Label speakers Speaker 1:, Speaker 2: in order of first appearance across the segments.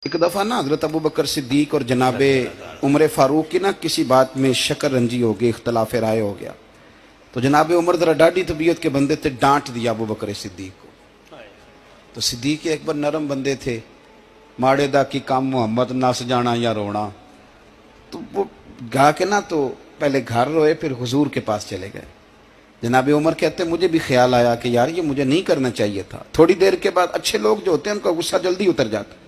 Speaker 1: एक दफ़ा ना हज़रत अबू बकर सिद्दीक और जनाबे उमर फ़ारूक की ना किसी बात में शक्कर रंजी हो गई, इख्तलाफ राय हो गया। तो जनाबे उमर ज़रा डाढ़ी तबीयत के बंदे थे, डांट दिया अबू बकर सिद्दीक को। तो सिद्दीक अकबर नरम बंदे थे, माड़े दा की काम मोहम्मद नस जाना या रोना। तो वो गा के ना तो पहले घर रोए, फिर हुजूर के पास चले गए। जनाबे उमर कहते मुझे भी ख्याल आया कि यार ये मुझे नहीं करना चाहिए था। थोड़ी देर के बाद अच्छे लोग जो होते हैं उनका गुस्सा जल्दी उतर जाता है।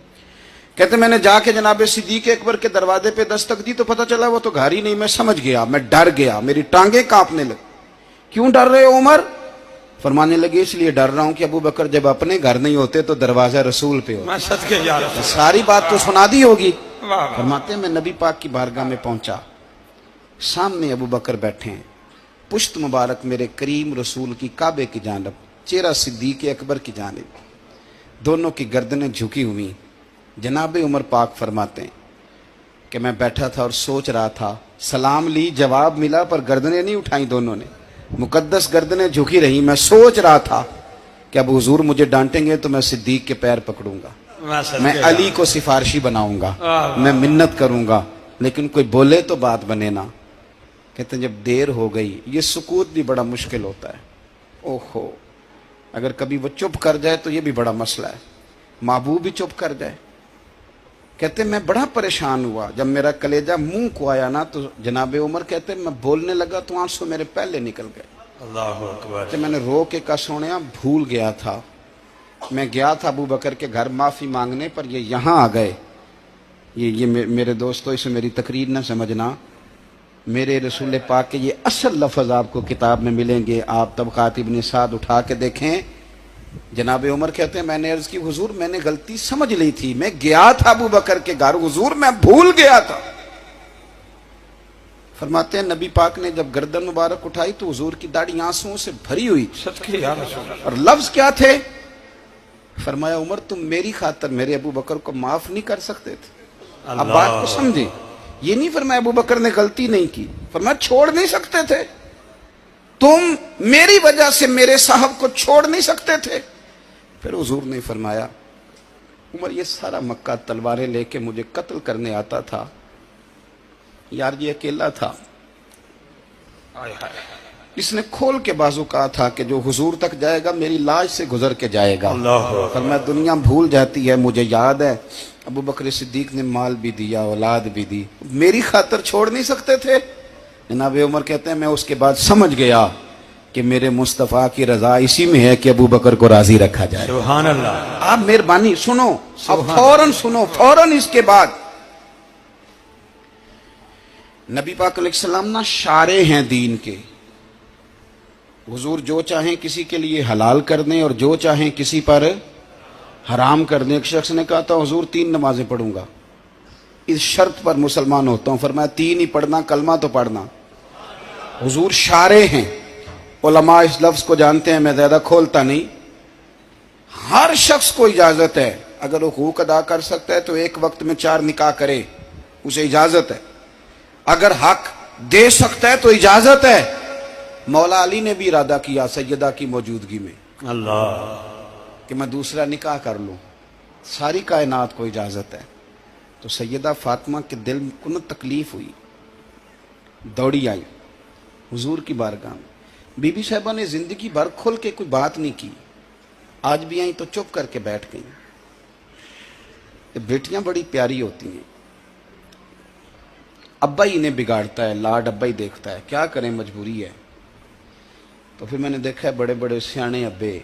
Speaker 1: कहते मैंने जाके जनाबे सिद्दीक अकबर के दरवाजे पे दस्तक दी तो पता चला वो तो घर ही नहीं। मैं समझ गया, मैं डर गया, मेरी टांगे कांपने लगी। क्यों डर रहे हो उमर? फरमाने लगे इसलिए डर रहा हूं कि अबू बकर जब अपने घर नहीं होते तो दरवाजा रसूल पे होता। सारी बात तो सुना दी होगी। फरमाते मैं नबी पाक की बारगाह में पहुंचा, सामने अबू बकर बैठे हैं, पुश्त मुबारक मेरे करीम रसूल की काबे की जानब, चेहरा सिद्दीक अकबर की जानब, दोनों की गर्दनें झुकी हुई। जनाबे उमर पाक फरमाते हैं कि मैं बैठा था और सोच रहा था, सलाम ली, जवाब मिला, पर गर्दनें नहीं उठाई दोनों ने, मुकद्दस गर्दनें झुकी रही। मैं सोच रहा था कि अब हुजूर मुझे डांटेंगे तो मैं सिद्दीक के पैर पकड़ूंगा, मैं अली को सिफारशी बनाऊंगा, मैं मिन्नत करूंगा, लेकिन कोई बोले तो बात बने ना। कहते हैं जब देर हो गई, ये सुकूत भी बड़ा मुश्किल होता है। ओहो, अगर कभी वो चुप कर जाए तो ये भी बड़ा मसला है, महबूब भी चुप कर जाए। कहते मैं बड़ा परेशान हुआ, जब मेरा कलेजा मुंह को आया ना तो जनाबे उमर कहते मैं बोलने लगा तो आंसू मेरे पहले निकल गए। अल्लाह अकबर। तो मैंने रो के कहा सोनिया भूल गया था, मैं गया था अबू बकर के घर माफी मांगने, पर ये यहाँ आ गए। ये मेरे दोस्तों इसे मेरी तकरीर ना समझना, मेरे रसूल पाक के ये असल लफ्ज़ आपको किताब में मिलेंगे। आप तबक़ात इब्न साद उठा के देखें। जनाबे उमर कहते हैं मैंने अर्ज की हुजूर मैंने गलती समझ ली थी, मैं गया था अबू बकर के घर, हुजूर मैं भूल गया था। फरमाते हैं नबी पाक ने जब गर्दन मुबारक उठाई तो हुजूर की दाढ़ी आंसुओं से भरी हुई। और लफ्ज क्या थे? फरमाया उमर तुम मेरी खातर मेरे अबू बकर को माफ नहीं कर सकते थे? अब बात को समझे, ये नहीं फरमाया अबू बकर ने गलती नहीं की, फरमाया छोड़ नहीं सकते थे, तुम मेरी वजह से मेरे साहब को छोड़ नहीं सकते थे। फिर हुजूर ने फरमाया उमर ये सारा मक्का तलवारें लेके मुझे कत्ल करने आता था, यार ये अकेला था, इसने खोल के बाजू कहा था कि जो हुजूर तक जाएगा मेरी लाश से गुजर के जाएगा। फरमाया दुनिया भूल जाती है, मुझे याद है अबू बकर सिद्दीक ने माल भी दिया, औलाद भी दी, मेरी खातर छोड़ नहीं सकते थे। जनाब उमर कहते हैं मैं उसके बाद समझ गया कि मेरे मुस्तफ़ा की रजा इसी में है कि अबू बकर को राजी रखा जाए। सुभान अल्लाह। आप मेहरबानी सुनो, अब फौरन सुनो, फौरन इसके बाद नबी पाक अलैहिस्सलाम ना शारे हैं दीन के। हुजूर जो चाहें किसी के लिए हलाल कर दें और जो चाहें किसी पर हराम कर दें। एक शख्स ने कहा था हुजूर 3 नमाजें पढ़ूंगा, इस शर्त पर मुसलमान होता हूं। फरमाया 3 ही पढ़ना, कलमा तो पढ़ना। हुजूर शारे हैं, उलमा इस लफ्ज को जानते हैं, मैं ज्यादा खोलता नहीं। हर शख्स को इजाजत है, अगर वो हुकूक अदा कर सकता है तो एक वक्त में 4 निकाह करे, उसे इजाजत है। अगर हक दे सकता है तो इजाजत है। मौला अली ने भी इरादा किया सैयदा की मौजूदगी में अल्लाह कि मैं दूसरा निकाह कर लूं, सारी कायनात को इजाजत है। तो सैयदा फातिमा के दिल को न तकलीफ हुई, दौड़ी आई हुजूर की बारगाह में। बीबी साहिबा ने जिंदगी भर खुल के कोई बात नहीं की, आज भी आई तो चुप करके बैठ गई। बेटियां बड़ी प्यारी होती हैं, अब्बा ही इन्हें बिगाड़ता है, लाड अब्बा ही देखता है, क्या करें मजबूरी है। तो फिर मैंने देखा है बड़े बड़े सियाने अब्बे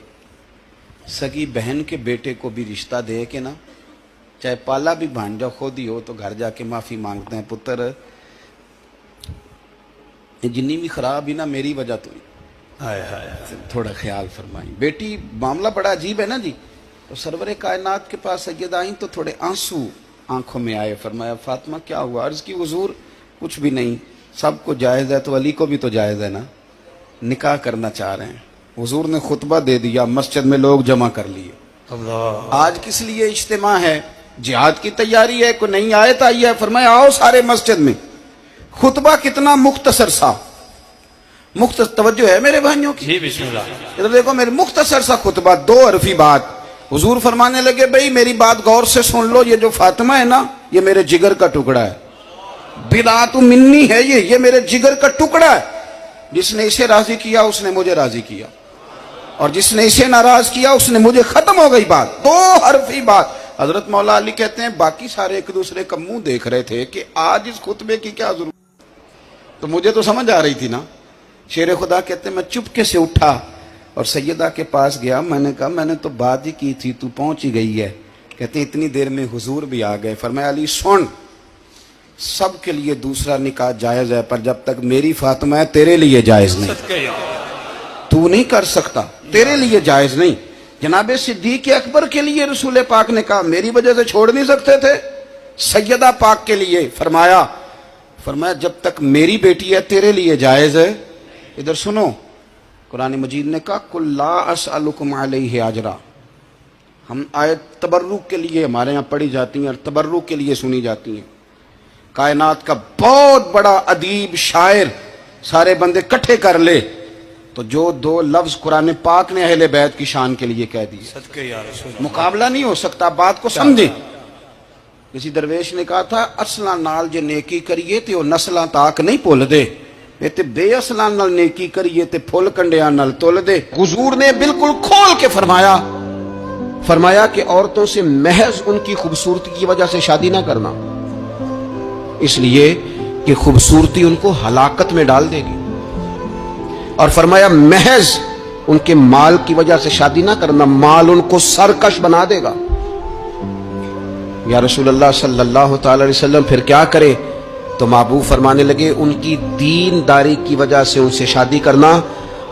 Speaker 1: सगी बहन के बेटे को भी रिश्ता दे के ना, चाहे पाला भी भांजा खुद ही हो, तो घर जाके माफी मांगते हैं, पुत्र जिन्नी भी खराब ही ना मेरी वजह तो ही, थोड़ा ख्याल फरमाई। बेटी मामला बड़ा अजीब है ना जी। तो सरवरे कायनात के पास सैयद आई तो थोड़े आंसू आंखों में आए। फरमाया फातिमा क्या हुआ? अर्ज की हुजूर कुछ भी नहीं, सबको जायज है तो अली को भी तो जायज है ना, निकाह करना चाह रहे हैं। हुजूर ने खुतबा दे दिया, मस्जिद में लोग जमा कर लिए। आज किस लिए इज्तिमा है? जिहाद की तैयारी है, कोई नई आयत आई है, फरमाया आओ सारे मस्जिद में। खुतबा कितना मुख्तसर सा, तवज्जो है मेरे भाइयों की? इधर देखो मेरे मुख्तसर सा खुतबा, 2 हरफी बात, हुजूर फरमाने लगे, भाई मेरी बात गौर से सुन लो, ये जो फातिमा है ना, ये मेरे जिगर का टुकड़ा है, बिदातु मिन्नी है, ये मेरे जिगर का टुकड़ा है। जिसने इसे राजी किया उसने मुझे राजी किया, और जिसने इसे नाराज किया उसने मुझे। खत्म हो गई बात, दो हरफी बात। हजरत मौला अली कहते हैं बाकी सारे एक दूसरे का मुंह देख रहे थे कि आज इस खुतबे की क्या जरूरत, तो मुझे तो समझ आ रही थी ना। शेर खुदा कहते हैं मैं चुपके से उठा और सैयदा के पास गया, मैंने कहा मैंने तो बात ही की थी, तू पहुंच ही गई है। कहते हैं इतनी देर में हुजूर भी आ गए। फरमाया अली सुन, सब के लिए दूसरा निकाह जायज है, पर जब तक मेरी फातिमा है तेरे लिए जायज नहीं, तू नहीं कर सकता, तेरे लिए जायज नहीं। जनाबे सिद्दीक अकबर के लिए रसूल पाक ने कहा मेरी वजह से छोड़ नहीं सकते थे, सैयदा पाक के लिए फरमाया जब तक मेरी बेटी है तेरे लिए जायज है। इधर सुनो, कुरान मजीद ने कहा कुल्ला असअलुकुम अलैहि अजरा। हम आयत तबर्रुक के लिए हमारे यहाँ पढ़ी जाती हैं और तबर्रुक के लिए सुनी जाती हैं। कायनात का बहुत बड़ा अदीब शायर सारे बंदे इकट्ठे कर ले तो जो दो लफ्ज कुरान पाक ने अहले बैत की शान के लिए कह दिए, मुकाबला नहीं हो सकता। बात को समझे। किसी दरवेश ने कहा था असला नाल जे नेकी करिए ते ओ नस्लां ताक नहीं भुल दे, ते बेअसलां नाल नेकी करिए ते फुल कंडियां नाल तुल दे। हुजूर ने बिल्कुल खोल के फरमाया कि औरतों से महज उनकी खूबसूरती की वजह से शादी ना करना, इसलिए कि खूबसूरती उनको हलाकत में डाल देगी। और फरमाया महज उनके माल की वजह से शादी ना करना, माल उनको सरकश बना देगा। या रसूलुल्लाह सल्लल्लाहु अलैहि वसल्लम फिर क्या करे? तो महबूब फरमाने लगे उनकी दीनदारी की वजह से उनसे शादी करना।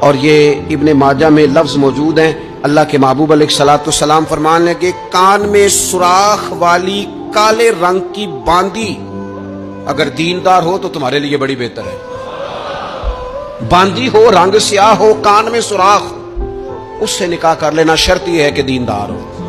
Speaker 1: और ये इब्ने माजा में लफ्ज मौजूद हैं, अल्लाह के महबूब अलैहिस्सलाम फरमाने लगे कान में सुराख वाली काले रंग की बांदी अगर दीनदार हो तो तुम्हारे लिए बड़ी बेहतर है। बांदी हो, रंग स्याह हो, कान में सुराख हो, उससे निकाह कर लेना, शर्त यह है कि दीनदार हो।